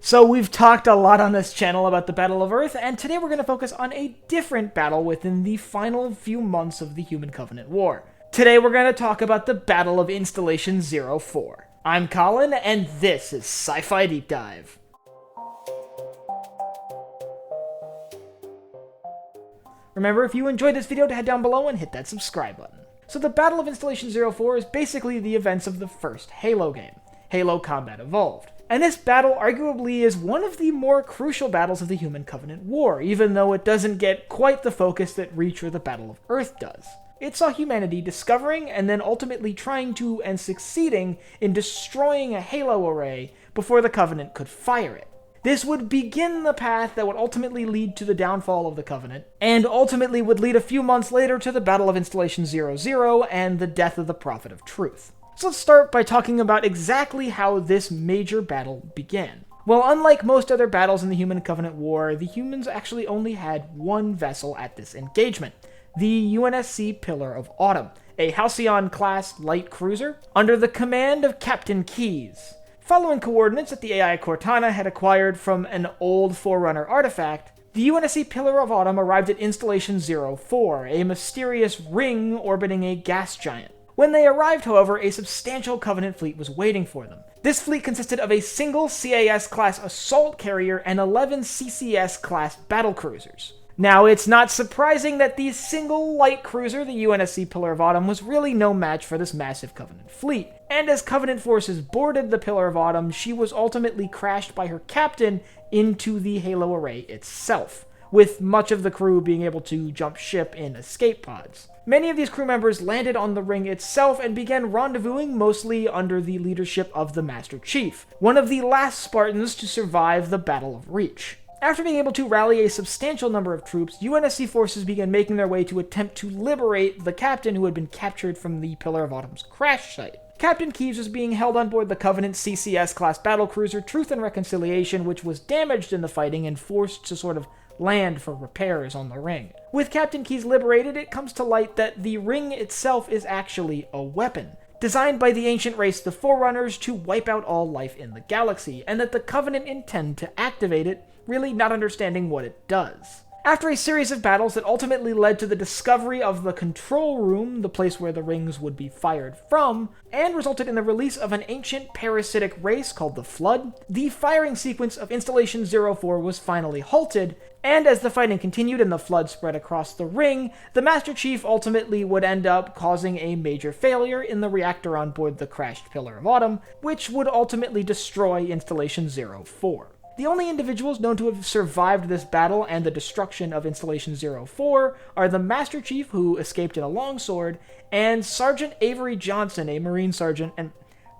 So we've talked a lot on this channel about the Battle of Earth, and today we're going to focus on a different battle within the final few months of the Human Covenant War. Today we're going to talk about the Battle of Installation 04. I'm Colin, and this is Sci-Fi Deep Dive. Remember, if you enjoyed this video, to head down below and hit that subscribe button. So the Battle of Installation 04 is basically the events of the first Halo game, Halo Combat Evolved. And this battle arguably is one of the more crucial battles of the Human Covenant War, even though it doesn't get quite the focus that Reach or the Battle of Earth does. It saw humanity discovering and then ultimately trying to and succeeding in destroying a Halo array before the Covenant could fire it. This would begin the path that would ultimately lead to the downfall of the Covenant, and ultimately would lead a few months later to the Battle of Installation 00 and the death of the Prophet of Truth. So let's start by talking about exactly how this major battle began. Well, unlike most other battles in the Human Covenant War, the humans actually only had one vessel at this engagement, the UNSC Pillar of Autumn, a Halcyon-Class light cruiser under the command of Captain Keyes. Following coordinates that the AI Cortana had acquired from an old Forerunner artifact, the UNSC Pillar of Autumn arrived at Installation 04, a mysterious ring orbiting a gas giant. When they arrived, however, a substantial Covenant fleet was waiting for them. This fleet consisted of a single CAS-class assault carrier and 11 CCS-class battlecruisers. Now, it's not surprising that the single light cruiser, the UNSC Pillar of Autumn, was really no match for this massive Covenant fleet. And as Covenant forces boarded the Pillar of Autumn, she was ultimately crashed by her captain into the Halo array itself, with much of the crew being able to jump ship in escape pods. Many of these crew members landed on the ring itself and began rendezvousing mostly under the leadership of the Master Chief, one of the last Spartans to survive the Battle of Reach. After being able to rally a substantial number of troops, UNSC forces began making their way to attempt to liberate the captain who had been captured from the Pillar of Autumn's crash site. Captain Keyes was being held on board the Covenant CCS-class battlecruiser Truth and Reconciliation, which was damaged in the fighting and forced to sort of land for repairs on the ring. With Captain Keyes liberated, it comes to light that the ring itself is actually a weapon, designed by the ancient race the Forerunners to wipe out all life in the galaxy, and that the Covenant intend to activate it, really not understanding what it does. After a series of battles that ultimately led to the discovery of the control room, the place where the rings would be fired from, and resulted in the release of an ancient parasitic race called the Flood, the firing sequence of Installation 04 was finally halted, and as the fighting continued and the Flood spread across the ring, the Master Chief ultimately would end up causing a major failure in the reactor on board the crashed Pillar of Autumn, which would ultimately destroy Installation 04. The only individuals known to have survived this battle and the destruction of Installation 04 are the Master Chief, who escaped in a longsword, and Sergeant Avery Johnson, a Marine sergeant, and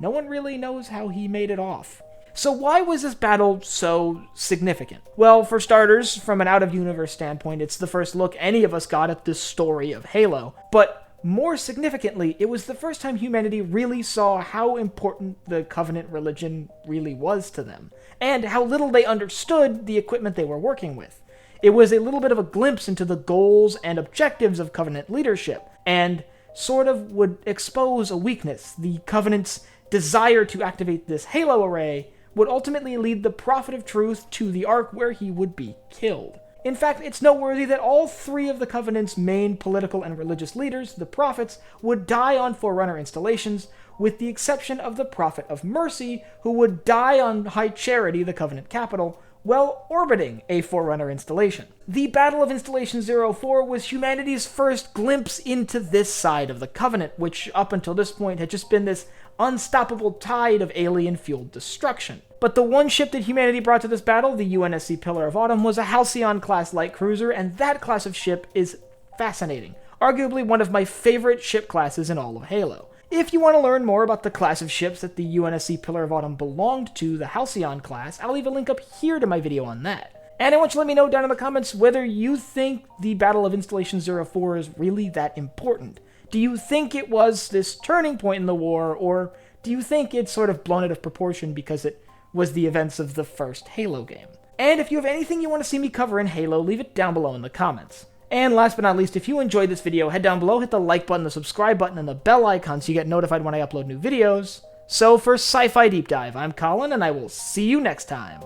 no one really knows how he made it off. So why was this battle so significant? Well, for starters, from an out-of-universe standpoint, it's the first look any of us got at this story of Halo, but more significantly, it was the first time humanity really saw how important the Covenant religion really was to them, and how little they understood the equipment they were working with. It was a little bit of a glimpse into the goals and objectives of Covenant leadership, and sort of would expose a weakness. The Covenant's desire to activate this Halo array would ultimately lead the Prophet of Truth to the Ark where he would be killed. In fact, it's noteworthy that all three of the Covenant's main political and religious leaders, the Prophets, would die on Forerunner installations, with the exception of the Prophet of Mercy, who would die on High Charity, the Covenant capital, while orbiting a Forerunner installation. The Battle of Installation 04 was humanity's first glimpse into this side of the Covenant, which up until this point had just been this unstoppable tide of alien-fueled destruction. But the one ship that humanity brought to this battle, the UNSC Pillar of Autumn, was a Halcyon-Class light cruiser, and that class of ship is fascinating. Arguably one of my favorite ship classes in all of Halo. If you want to learn more about the class of ships that the UNSC Pillar of Autumn belonged to, the Halcyon-Class, I'll leave a link up here to my video on that. And I want you to let me know down in the comments whether you think the Battle of Installation 04 is really that important. Do you think it was this turning point in the war, or do you think it's sort of blown out of proportion because it was the events of the first Halo game? And if you have anything you want to see me cover in Halo, leave it down below in the comments. And last but not least, if you enjoyed this video, head down below, hit the like button, the subscribe button, and the bell icon so you get notified when I upload new videos. So for Sci-Fi Deep Dive, I'm Colin, and I will see you next time.